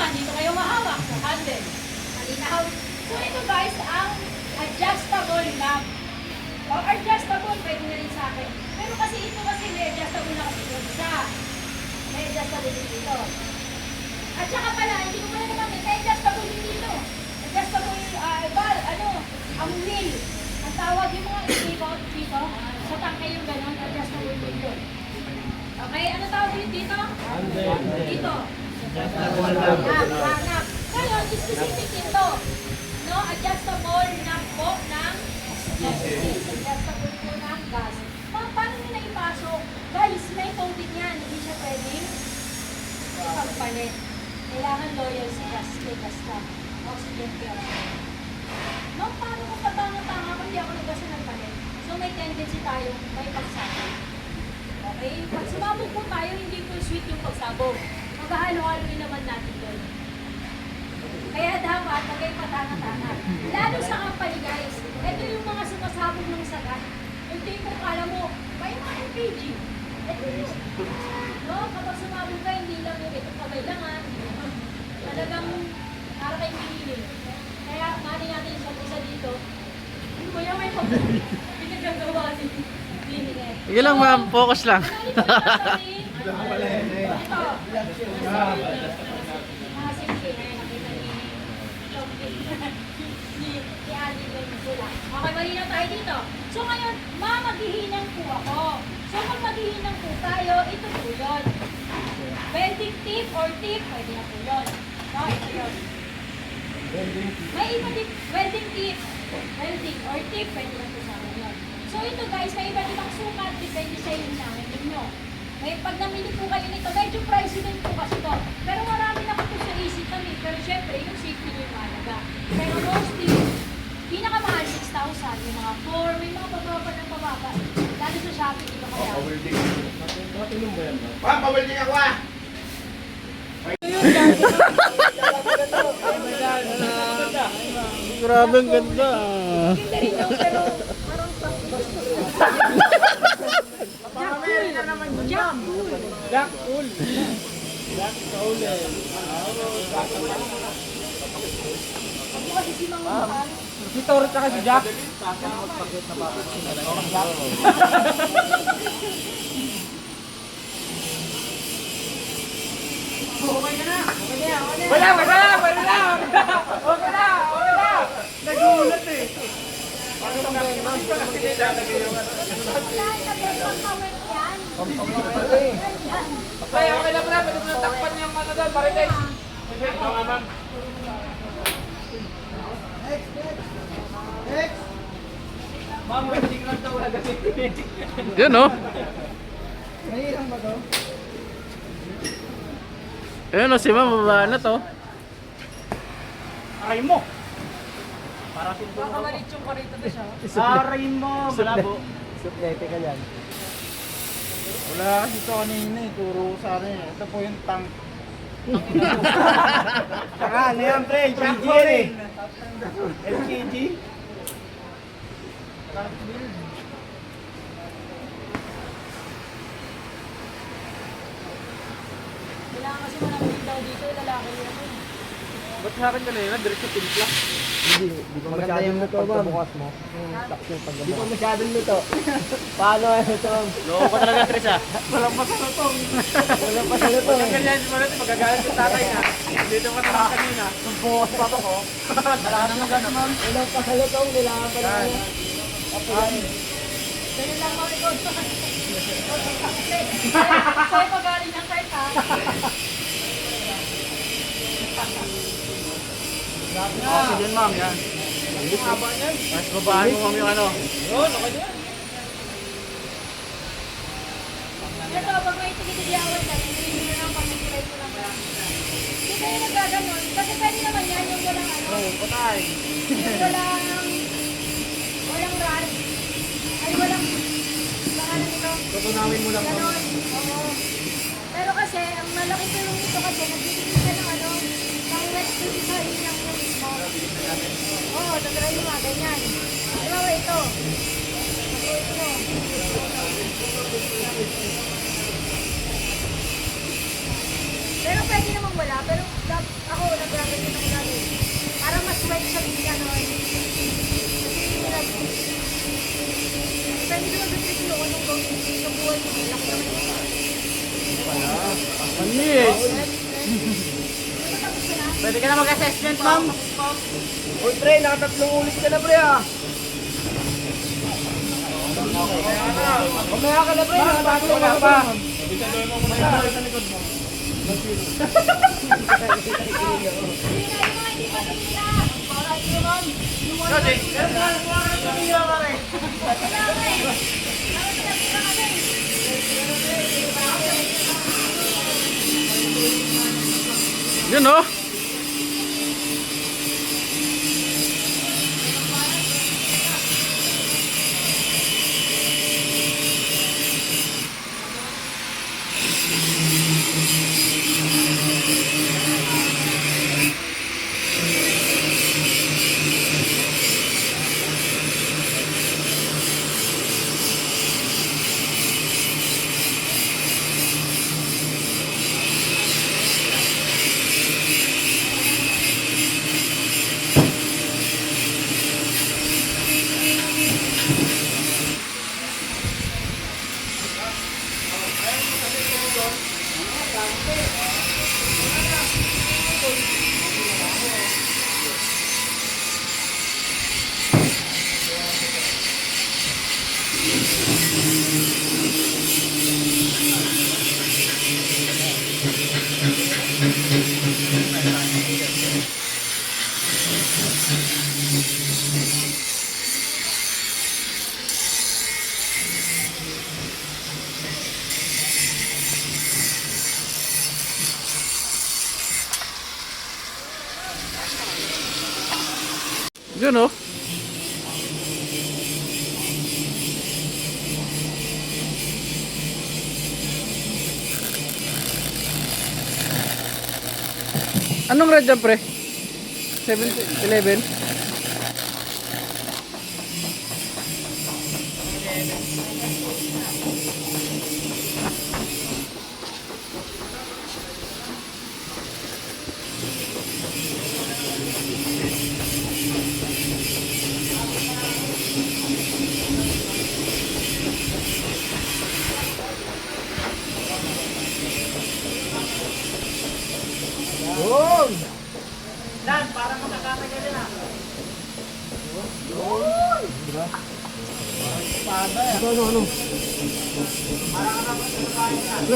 naman, dito kayo mahawak sa handle. Malinaw. So ito guys, ang adjustable knob. O adjustable, pwede na rin sa akin. Pero kasi ito kasi may adjustable na kasi ito isa. May adjustable din dito. At saka pala, hindi ko pala naman, may adjustable din dito. Adjustable, ang wheel. Ang tawag yung mga ikot dito. Sa tangke yung gano'n, adjustable dito. Okay, ano tawag yun dito? Dito. Knob. Ngayon, specific ito. No, adjustable knob po ng adjustable po ng gas. Paano nyo na ipasok? Guys, may coating yan. Hindi siya pwedeng ipagpalit. Kailangan loyal si gas. Kay gas lang. Oxygen care. No, paano kung patanga-tanga kung hindi ako nagasa ng palit? So, may tendency tayong may pagsabog. Okay? Pag sumabog po tayo, hindi po sweet yung pagsabog. Maghahalo-halo rin naman natin doon. Kaya dapat, magay patanga-tanga. Lalo sa company, guys. Ito yung mga sumasabog ng sagat. Yung tipo, kala mo, may mga LPG. Ito yun. No? Kapag sumabog ka, hindi lang yung ito pagailangan. Talagang para kay pinili. Kaya, mali natin yung isa dito. Yung kuya may pinagagawa ni Pinili. Sige lang ma'am, focus lang. Ito. Mga simple na yun, nakita ni Ali Venezuela. Okay, malinaw tayo dito. So ngayon, maghihinang po ako. So kung maghihinang po tayo, ito po yun. Welding tip or tip, pwede na po yun. No, ito yun. May iba din, welding tip, welding or tip, pwede na po sa akin yun. So ito guys, may iba't ibang sukat, depende sa inyo namin ninyo. May pag namili po kayo nito, medyo pricey din po kasi ito. Pero marami na po sa isip kami. Pero syempre, yung safety nyo yung mahalaga. Pero mostly, pinakamahal 6,000. Yung mga 4, may mga pababa ng pababa. Lalo sa Shopee, di ba kaya? Pa-welding ako ah! Grabe ang ganda. Ganda rin yung pero parang Pang-Amerika naman yun. Jack Bull. Ako kasi si Mang Mahal. Si Toro tsaka si Jack. Wala! Okay na! Nagulat eh. Dahil na best pang-kawin yan. Okay lang na. Pwede mo na takpan yung ano doon. Marites. Ito nga ma'am. Next! Ma'am, welding lang daw wala gamitin. Yun oh. Nahihirang ba to? Ayun oh, si ma'am, baba na to. Aray mo! Para pinto mo. Makamalit yung karito na siya. Aray mo! Malabo. Suplete ka dyan. Wala kasi ito kanina eh. Turo sa akin eh. Ito po yung tank. Saka ano yan pre? LPG yan eh. LPG? Tank build. Kailangan kasi manamit daw dito, lalaki yan. Ba't sa akin kanina? Diretso timpla. Hindi pa masyadong luto pagkabukas mo. Hindi pa masyadong luto. Paano ito? Loko ko talaga, Tris ah. Walang masalutong. Walang pa sa luto Huwag kang eh. ganyan si Marit. Magagalit yung tatay na. Dito ka naman kanina. Kung bukas pa to ko. Wala naman gano'n ma'am. Walang pa sa luto. Kailangan pa naman. Sa'yo lang marikod. Sa'yo pa galing ang kahit ha. Okay din ma'am, yan. Ang haba niyan. Mas babaan mo ma'am yung ano. Yun, okay din. Ito, pag may tigitidiyawan ka, hindi mo lang pag-nagkilay mo lang lang. Hindi kayo nagaganon. Kasi pwede naman yan yung walang ano. Oo, patay. Yung walang rad. Ay, walang nito. Tutunawin mo lang ma'am. Ganon. Oo. Pero kasi, ang malaki tulong nito kasi, nagtitigil ka ng ano, ng wet tube sa ilang mo mismo. Oo, tatry mo nga, ganyan. Diba ba ito? Ito. Pero pwede namang wala. Pero ako Pwede ka na mag-assessment, ma'am. Uy, pre, nakatatlong ulit ka na, pre, ah. Kumaya ka na, pre. Nakatatlong ka pa. Yun oh. Yun oh. Anong red dyan, pre? 7-11? Yun! Dan, para makakatagal na. Yun! Espada yan. Ano? Para ka na